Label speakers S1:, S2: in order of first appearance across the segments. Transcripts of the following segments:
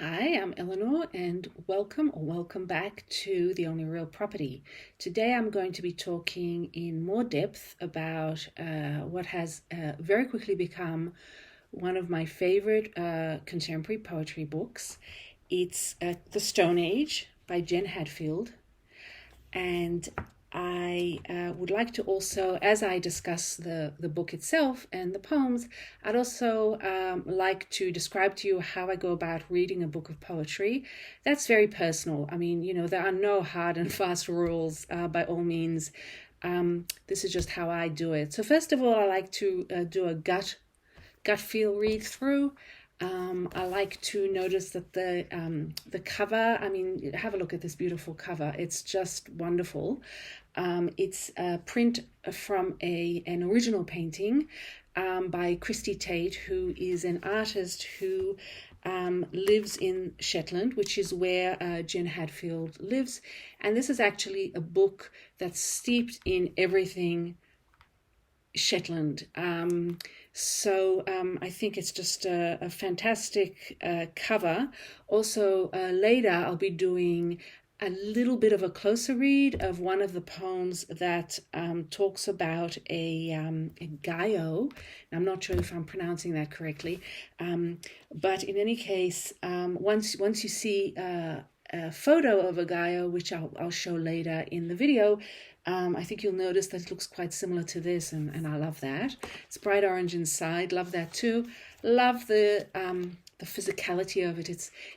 S1: Hi, I'm Eleanor, and welcome back to The Only Real Property. Today I'm going to be talking in more depth about what has very quickly become one of my favorite contemporary poetry books. It's The Stone Age by Jen Hadfield, and I would like to also, as I discuss the book itself and the poems, I'd also like to describe to you how I go about reading a book of poetry. That's very personal. I mean, there are no hard and fast rules by all means. This is just how I do it. So first of all, I like to do a gut feel read through. I like to notice that the cover, I mean, have a look at this beautiful cover. It's just wonderful. It's a print from an original painting by Christy Tate, who is an artist who lives in Shetland, which is where Jen Hadfield lives. And this is actually a book that's steeped in everything Shetland. So I think it's just a fantastic cover. Also, later I'll be doing a little bit of a closer read of one of the poems that talks about a gaio. I'm not sure if I'm pronouncing that correctly, but in any case, once you see a photo of a gaio, which I'll show later in the video, I think you'll notice that it looks quite similar to this, and I love that. It's bright orange inside, love that too. Love the physicality of it.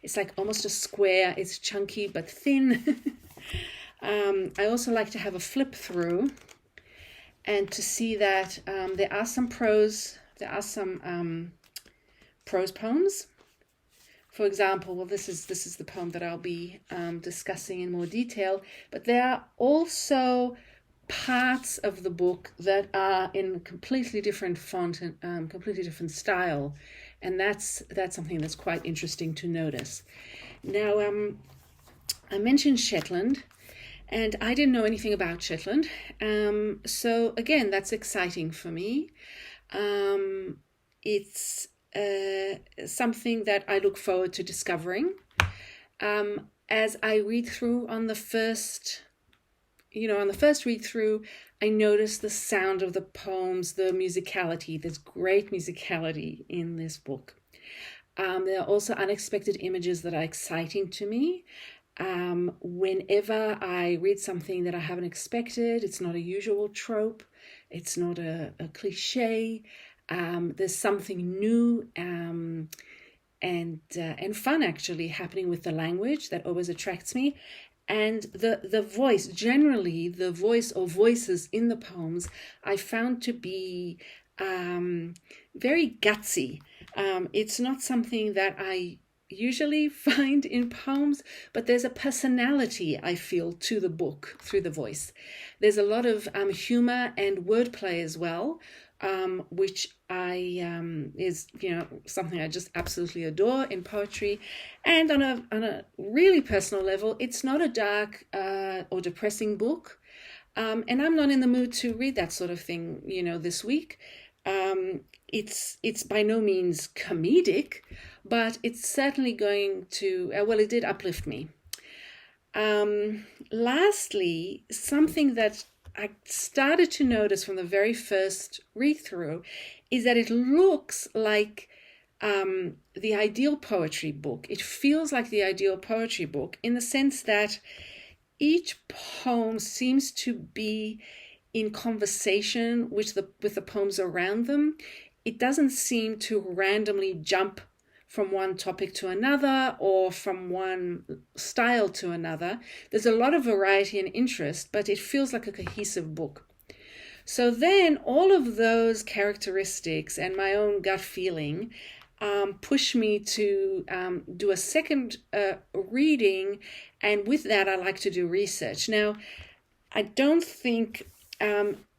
S1: It's like almost a square. It's chunky but thin. I also like to have a flip through and to see that there are some prose poems. For example, well, this is the poem that I'll be discussing in more detail, but there are also parts of the book that are in completely different font and completely different style, and that's something that's quite interesting to notice. Now, I mentioned Shetland, and I didn't know anything about Shetland, so again, that's exciting for me. It's something that I look forward to discovering. As I read through on the first read through, I notice the sound of the poems, the musicality. There's great musicality in this book. There are also unexpected images that are exciting to me. Whenever I read something that I haven't expected, it's not a usual trope, it's not a cliche. There's something new and fun actually happening with the language that always attracts me. And the voice, generally the voice or voices in the poems, I found to be very gutsy. It's not something that I usually find in poems, but there's a personality I feel to the book through the voice. There's a lot of humor and wordplay as well, which is something I just absolutely adore in poetry. And on a really personal level, it's not a dark or depressing book, and I'm not in the mood to read that sort of thing this week. It's by no means comedic, but it's certainly going to it did uplift me. Lastly, something that I started to notice from the very first read through is that it looks like the ideal poetry book. It feels like the ideal poetry book in the sense that each poem seems to be in conversation with the poems around them. It doesn't seem to randomly jump from one topic to another or from one style to another. There's a lot of variety and interest, but it feels like a cohesive book. So then all of those characteristics and my own gut feeling push me to do a second reading, and with that I like to do research. Now, I don't think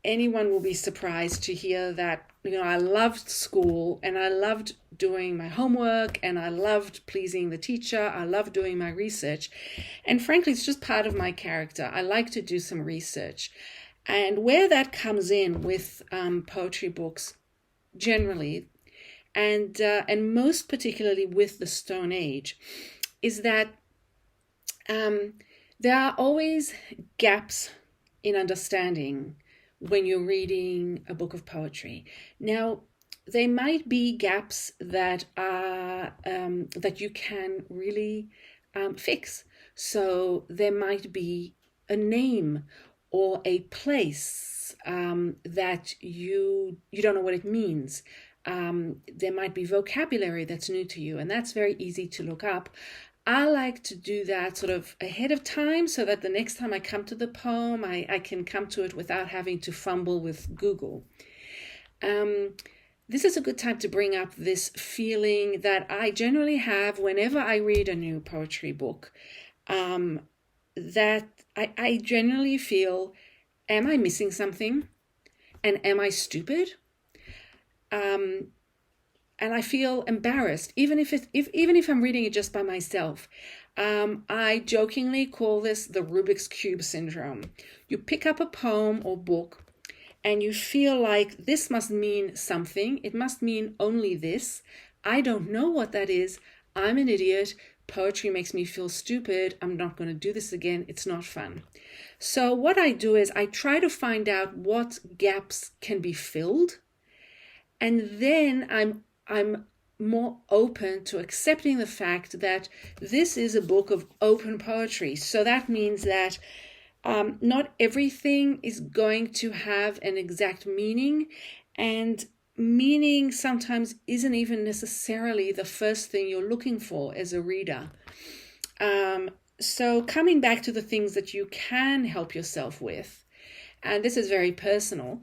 S1: anyone will be surprised to hear that I loved school and I loved doing my homework and I loved pleasing the teacher. I loved doing my research. And frankly, it's just part of my character. I like to do some research. And where that comes in with poetry books, generally, and most particularly with the Stone Age, is that there are always gaps in understanding when you're reading a book of poetry. Now, they might be gaps that are that you can really fix. So there might be a name or a place that you don't know what it means. There might be vocabulary that's new to you, and that's very easy to look up. I like to do that sort of ahead of time so that the next time I come to the poem, I can come to it without having to fumble with Google. This is a good time to bring up this feeling that I generally have whenever I read a new poetry book, that I generally feel, am I missing something? And am I stupid? And I feel embarrassed, even if I'm reading it just by myself. I jokingly call this the Rubik's Cube syndrome. You pick up a poem or book and you feel like this must mean something. It must mean only this. I don't know what that is. I'm an idiot. Poetry makes me feel stupid. I'm not going to do this again. It's not fun. So what I do is I try to find out what gaps can be filled. And then I'm more open to accepting the fact that this is a book of open poetry. So that means that not everything is going to have an exact meaning, and meaning sometimes isn't even necessarily the first thing you're looking for as a reader. So coming back to the things that you can help yourself with, and this is very personal,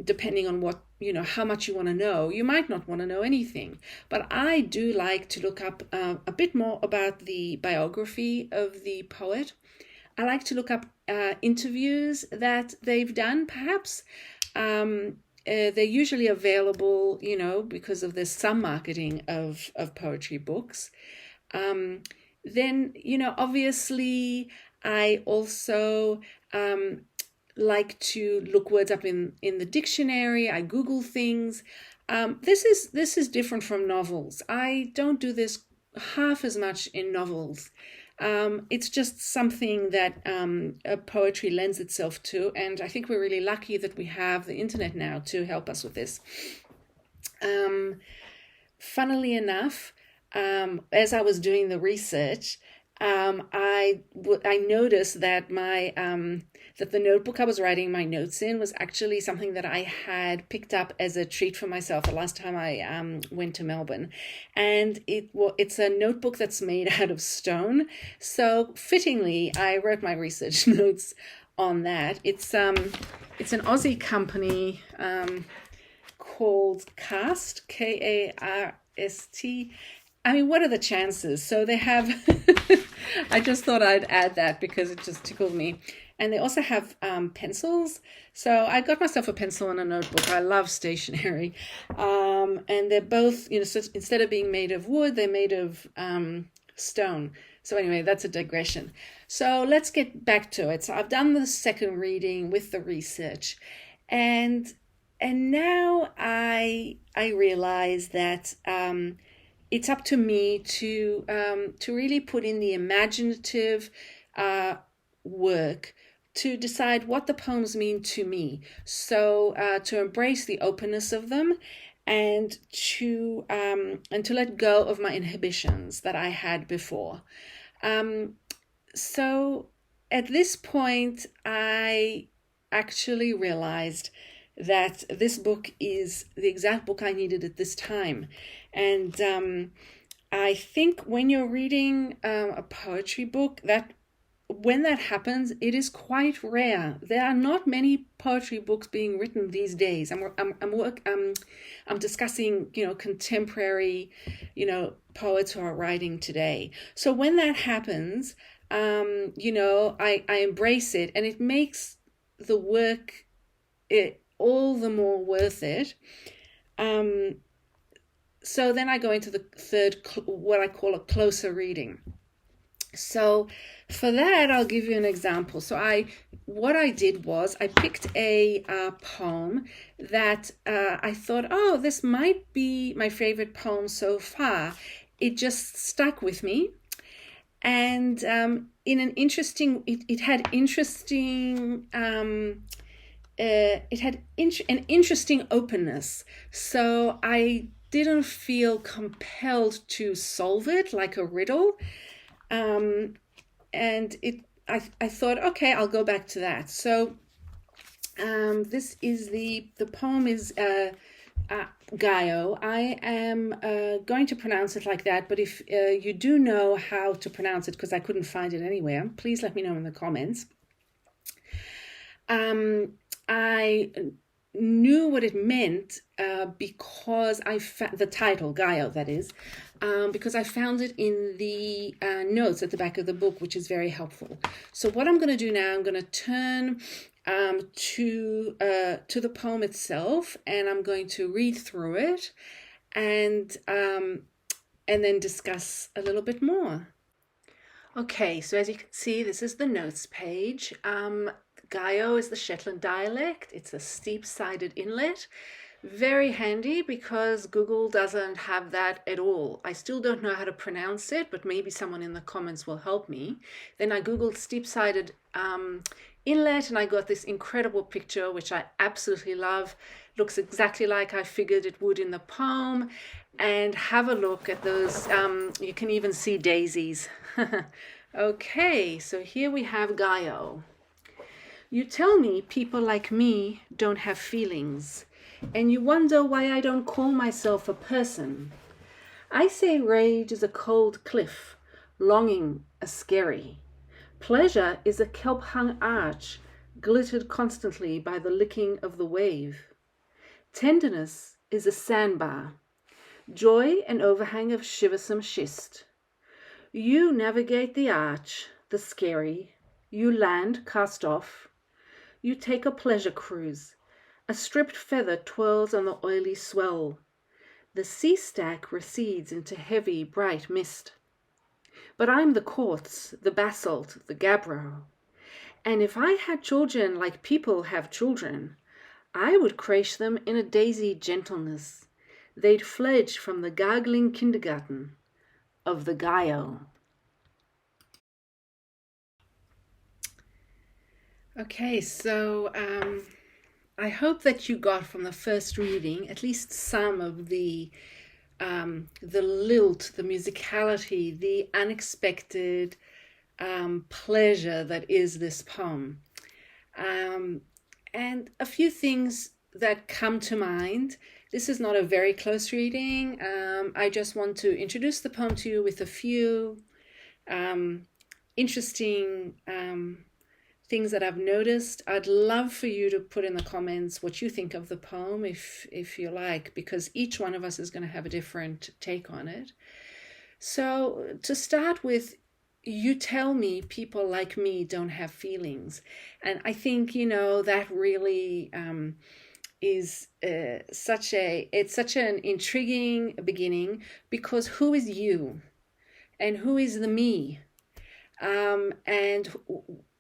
S1: depending on what, how much you want to know. You might not want to know anything, but I do like to look up a bit more about the biography of the poet. I like to look up interviews that they've done, perhaps. They're usually available, because of the some marketing of poetry books. Then, obviously, I also like to look words up in the dictionary. I Google things. This is different from novels. I don't do this half as much in novels. It's just something that poetry lends itself to, and I think we're really lucky that we have the internet now to help us with this. Funnily enough, as I was doing the research, I noticed that that the notebook I was writing my notes in was actually something that I had picked up as a treat for myself the last time I went to Melbourne, and it's a notebook that's made out of stone. So fittingly, I wrote my research notes on that. It's an Aussie company called Karst, Karst. I mean, what are the chances? So they have, I just thought I'd add that because it just tickled me. And they also have pencils. So I got myself a pencil and a notebook. I love stationery. And they're both, so instead of being made of wood, they're made of stone. So anyway, that's a digression. So let's get back to it. So I've done the second reading with the research. And now I realize that it's up to me to really put in the imaginative work to decide what the poems mean to me. So to embrace the openness of them, and to let go of my inhibitions that I had before. So at this point, I actually realized that this book is the exact book I needed at this time. And I think when you're reading a poetry book, that when that happens, it is quite rare. There are not many poetry books being written these days. I'm discussing, contemporary, poets who are writing today. So when that happens, I embrace it, and it makes the work all the more worth it. So then I go into the third, what I call a closer reading. So for that, I'll give you an example. What I did was I picked a poem that I thought, oh, this might be my favorite poem so far. It just stuck with me, and in an interesting, it had interesting. It had an interesting openness. So I didn't feel compelled to solve it like a riddle. Um, and I thought, okay, I'll go back to that. So this is the poem is Gaio. I am going to pronounce it like that, but if you do know how to pronounce it, because I couldn't find it anywhere, please let me know in the comments. I knew what it meant because the title Gaio, that is, because I found it in the notes at the back of the book, which is very helpful. So what I'm going to do now, I'm going to turn to the poem itself, and I'm going to read through it, and then discuss a little bit more. Okay, so as you can see, this is the notes page. Gaio is the Shetland dialect. It's a steep-sided inlet. Very handy because Google doesn't have that at all. I still don't know how to pronounce it, but maybe someone in the comments will help me. Then I Googled steep-sided inlet, and I got this incredible picture, which I absolutely love. Looks exactly like I figured it would in the poem. And have a look at those. You can even see daisies. Okay, so here we have Gaio. You tell me people like me don't have feelings, and you wonder why I don't call myself a person. I say rage is a cold cliff, longing a skerry. Pleasure is a kelp-hung arch, glittered constantly by the licking of the wave. Tenderness is a sandbar, joy an overhang of shiversome schist. You navigate the arch, the skerry. You land, cast off. You take a pleasure cruise. A stripped feather twirls on the oily swell. The sea stack recedes into heavy, bright mist. But I'm the quartz, the basalt, the gabbro. And if I had children like people have children, I would crash them in a daisy gentleness. They'd fledge from the gargling kindergarten of the Gaio. Okay, so I hope that you got from the first reading at least some of the lilt, the musicality, the unexpected pleasure that is this poem. And a few things that come to mind. This is not a very close reading. I just want to introduce the poem to you with a few interesting things that I've noticed. I'd love for you to put in the comments what you think of the poem, if you like, because each one of us is going to have a different take on it. So to start with, you tell me people like me don't have feelings. And I think, that really is such an intriguing beginning, because who is you and who is the me? And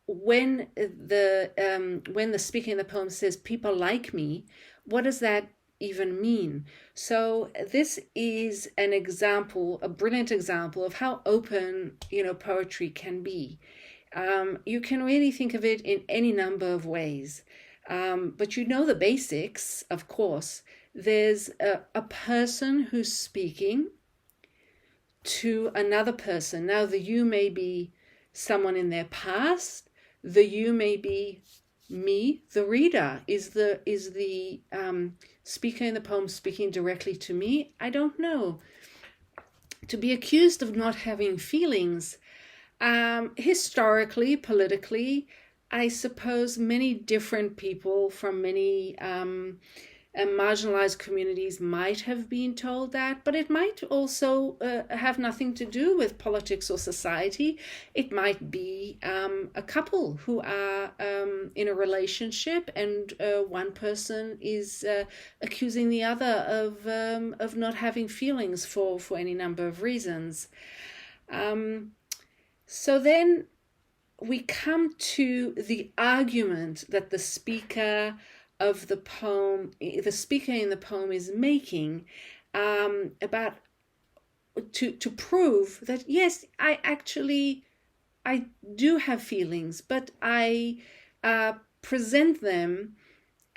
S1: when the speaker in the poem says people like me, what does that even mean? So this is an example, a brilliant example of how open poetry can be. You can really think of it in any number of ways, but the basics, of course. There's a person who's speaking to another person. Now the you may be someone in their past. The you may be me, the reader. Is the speaker in the poem speaking directly to me? I don't know. To be accused of not having feelings, historically, politically, I suppose many different people from many marginalized communities might have been told that, but it might also have nothing to do with politics or society. It might be a couple who are in a relationship, and one person is accusing the other of not having feelings for any number of reasons. So then we come to the argument that the speaker in the poem is making, about to prove that yes, I do have feelings, but I present them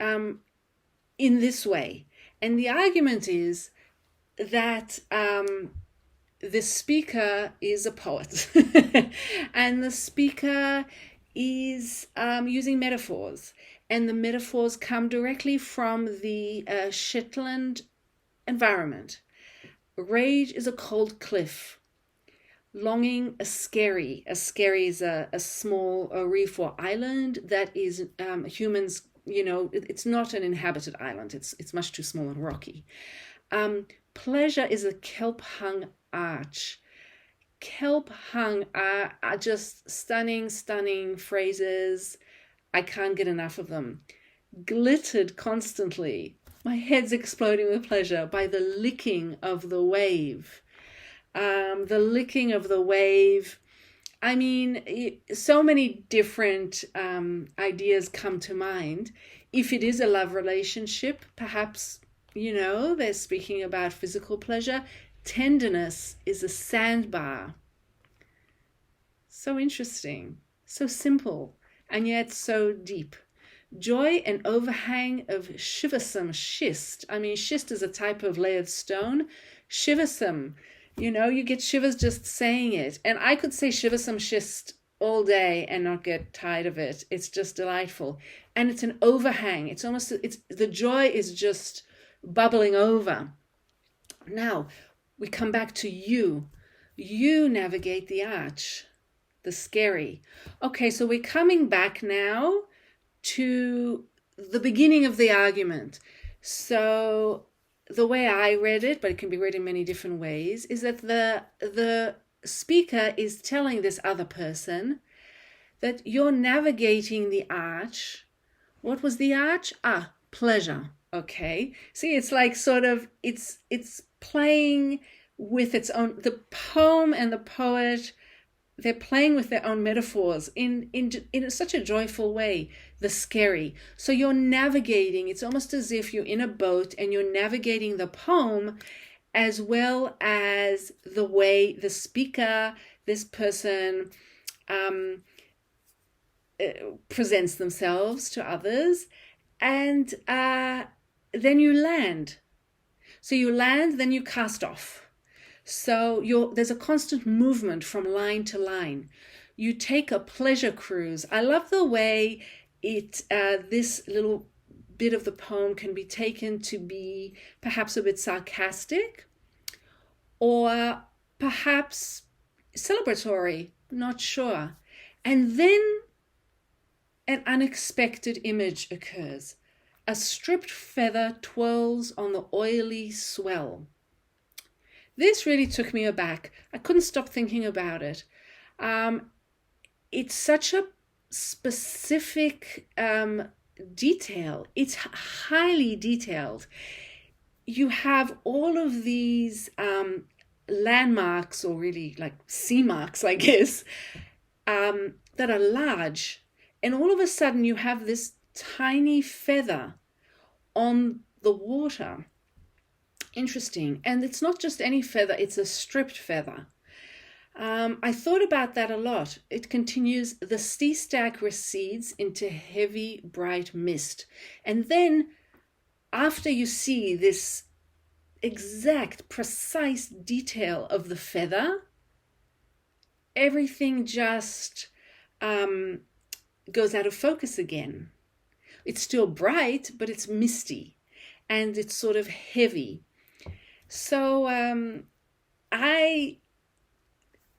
S1: in this way. And the argument is that the speaker is a poet and the speaker is using metaphors, and the metaphors come directly from the Shetland environment. Rage is a cold cliff. Longing, a skerry. A skerry is a small reef or island that is humans, it's not an inhabited island. It's much too small and rocky. Pleasure is a kelp-hung arch. Kelp-hung are just stunning phrases. I can't get enough of them. Glittered constantly. My head's exploding with pleasure by the licking of the wave. The licking of the wave. I mean, so many different ideas come to mind. If it is a love relationship, perhaps, they're speaking about physical pleasure. Tenderness is a sandbar. So interesting, so simple, and yet so deep. Joy, an overhang of shiversome schist. I mean, schist is a type of layered stone. Shiversome, you get shivers just saying it. And I could say shiversome schist all day and not get tired of it. It's just delightful. And it's an overhang. The joy is just bubbling over. Now, we come back to you. You navigate the arch, the skerry. Okay, so we're coming back now to the beginning of the argument. So the way I read it, but it can be read in many different ways, is that the speaker is telling this other person that you're navigating the arch. What was the arch? Pleasure. Okay. See, it's like sort of, it's playing with its own, the poem and the poet, they're playing with their own metaphors in such a joyful way, the skerry. So you're navigating, it's almost as if you're in a boat and you're navigating the poem as well as the way the speaker, this person, presents themselves to others. And then you land. So you land, then you cast off. So there's a constant movement from line to line. You take a pleasure cruise. I love the way this little bit of the poem can be taken to be perhaps a bit sarcastic or perhaps celebratory, not sure. And then an unexpected image occurs. A stripped feather twirls on the oily swell. This really took me aback. I couldn't stop thinking about it. It's such a specific detail. It's highly detailed. You have all of these landmarks, or really like sea marks, I guess, that are large. And all of a sudden you have this tiny feather on the water. Interesting. And it's not just any feather, it's a stripped feather. I thought about that a lot. It continues, the sea stack recedes into heavy, bright mist. And then after you see this exact, precise detail of the feather, everything just goes out of focus again. It's still bright, but it's misty and it's sort of heavy. So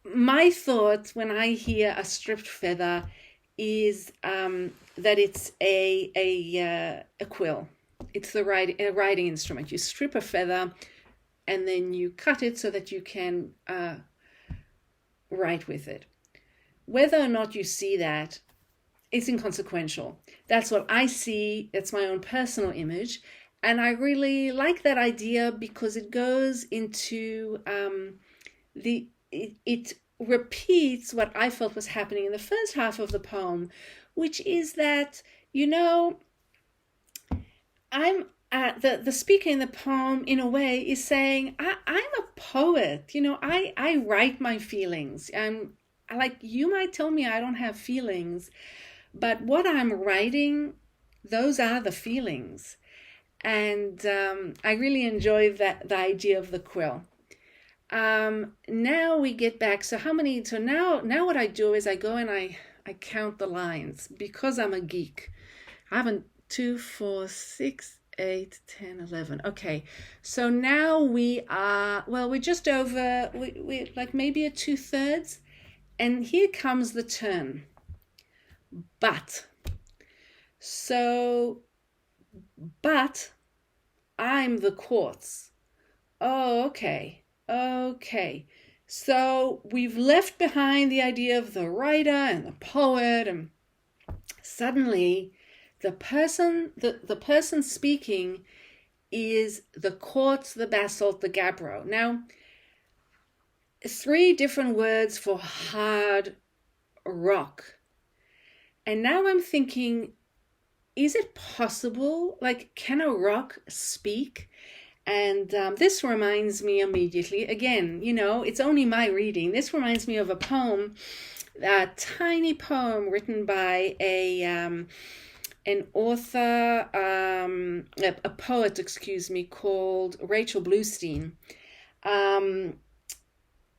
S1: my thought when I hear a stripped feather is that it's a quill. It's a writing instrument. You strip a feather and then you cut it so that you can write with it. Whether or not you see that, it's inconsequential. That's what I see. That's my own personal image. And I really like that idea because it goes into it repeats what I felt was happening in the first half of the poem, which is that, I'm the speaker in the poem, in a way, is saying, I'm a poet. I write my feelings. Like, you might tell me I don't have feelings, but what I'm writing, those are the feelings. And I really enjoy the idea of the quill. Now we get back. So now what I do is I go and I count the lines, because I'm a geek. I haven't 2, 4, 6, 8, 10, 11. Okay, so now we're just over, we like maybe at 2/3, and here comes the turn. But I'm the quartz. Oh, okay. So we've left behind the idea of the writer and the poet, and suddenly the person speaking is the quartz, the basalt, the gabbro. Now, 3 different words for hard rock. And now I'm thinking, is it possible? Like, can a rock speak? And this reminds me immediately, again, it's only my reading. This reminds me of a poem, a tiny poem written by an author, a poet, called Rachel Bluestein.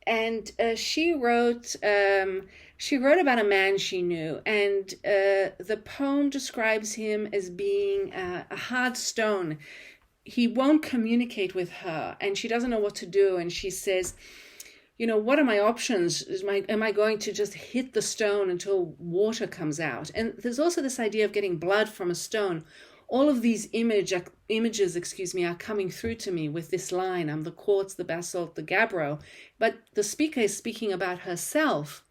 S1: And she wrote about a man she knew, and the poem describes him as being a hard stone. He won't communicate with her, and she doesn't know what to do. And she says, what are my options? Am I going to just hit the stone until water comes out? And there's also this idea of getting blood from a stone. All of these images, are coming through to me with this line. I'm the quartz, the basalt, the gabbro. But the speaker is speaking about herself.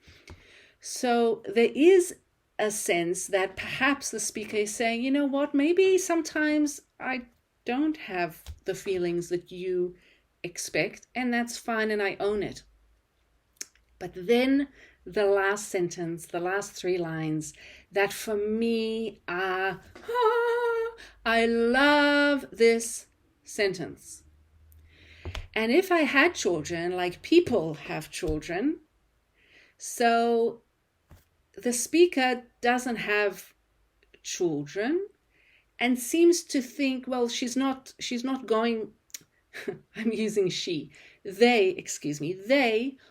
S1: So there is a sense that perhaps the speaker is saying, maybe sometimes I don't have the feelings that you expect, and that's fine, and I own it. But then the last sentence, the last 3 lines, that for me are, I love this sentence. And if I had children, like people have children, so the speaker doesn't have children, and seems to think, well, she's not going, I'm using she, they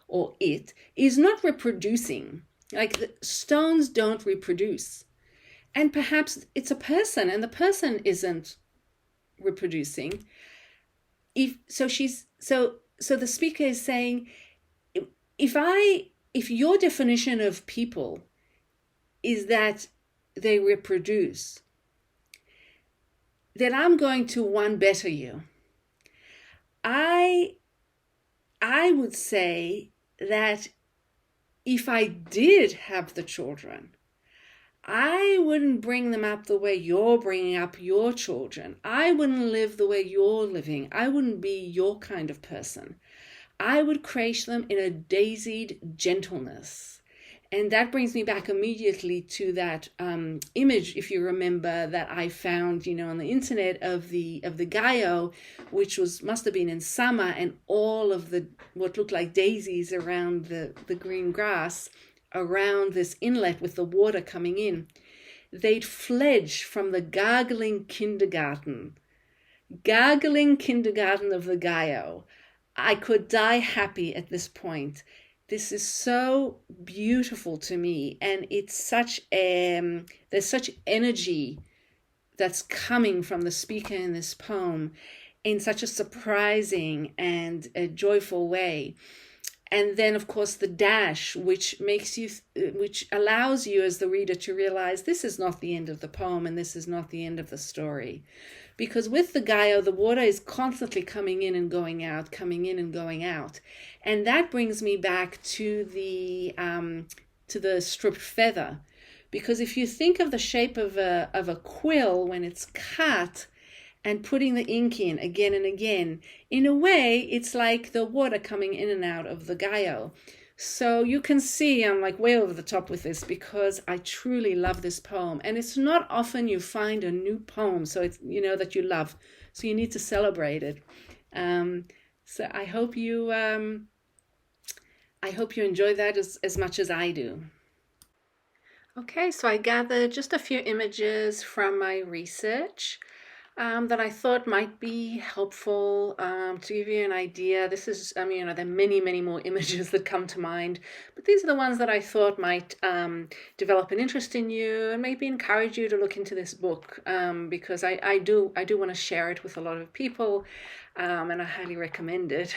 S1: or it is not reproducing. Like, the stones don't reproduce. And perhaps it's a person, and the person isn't reproducing. So the speaker is saying, if your definition of people is that they reproduce, then I'm going to one better you. I would say that if I did have the children, I wouldn't bring them up the way you're bringing up your children. I wouldn't live the way you're living. I wouldn't be your kind of person. I would create them in a daisied gentleness. And that brings me back immediately to that image, if you remember, that I found, on the internet of the Gaio, which must have been in summer, and all of the what looked like daisies around the green grass around this inlet with the water coming in. They'd fledged from the gargling kindergarten of the Gaio. I could die happy at this point. This is so beautiful to me, and it's there's such energy that's coming from the speaker in this poem in such a surprising and a joyful way. And then, of course, the dash, which allows you as the reader to realize this is not the end of the poem, and this is not the end of the story. Because with the Gaio, the water is constantly coming in and going out, coming in and going out. And that brings me back to the stripped feather. Because if you think of the shape of a quill when it's cut and putting the ink in again and again, in a way, it's like the water coming in and out of the Gaio. So you can see I'm like way over the top with this because I truly love this poem. And it's not often you find a new poem, so it's, that you love. So you need to celebrate it. So I hope you enjoy that as much as I do. Okay, so I gathered just a few images from my research that I thought might be helpful to give you an idea. This is, there are many, many more images that come to mind, but these are the ones that I thought might develop an interest in you and maybe encourage you to look into this book because I do want to share it with a lot of people. And I highly recommend it.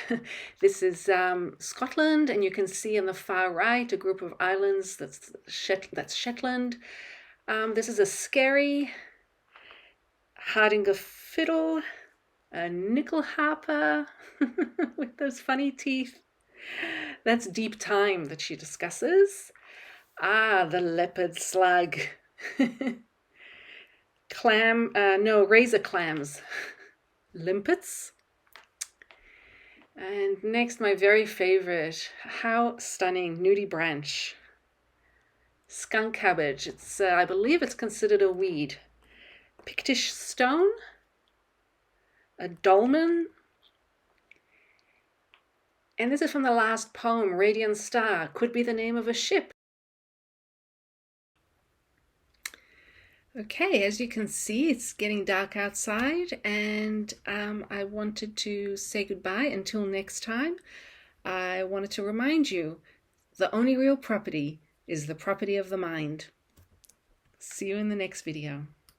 S1: This is Scotland, and you can see on the far right a group of islands. That's Shetland. This is a scary Hardinger fiddle, a nickel harper with those funny teeth. That's deep time that she discusses. The leopard slug. Razor clams. Limpets. And next, my very favorite, how stunning, nudie branch. Skunk cabbage. I believe it's considered a weed. Pictish stone. A dolmen. And this is from the last poem, Radiant Star. Could be the name of a ship. Okay, as you can see, it's getting dark outside, and I wanted to say goodbye until next time. I wanted to remind you, the only real property is the property of the mind. See you in the next video.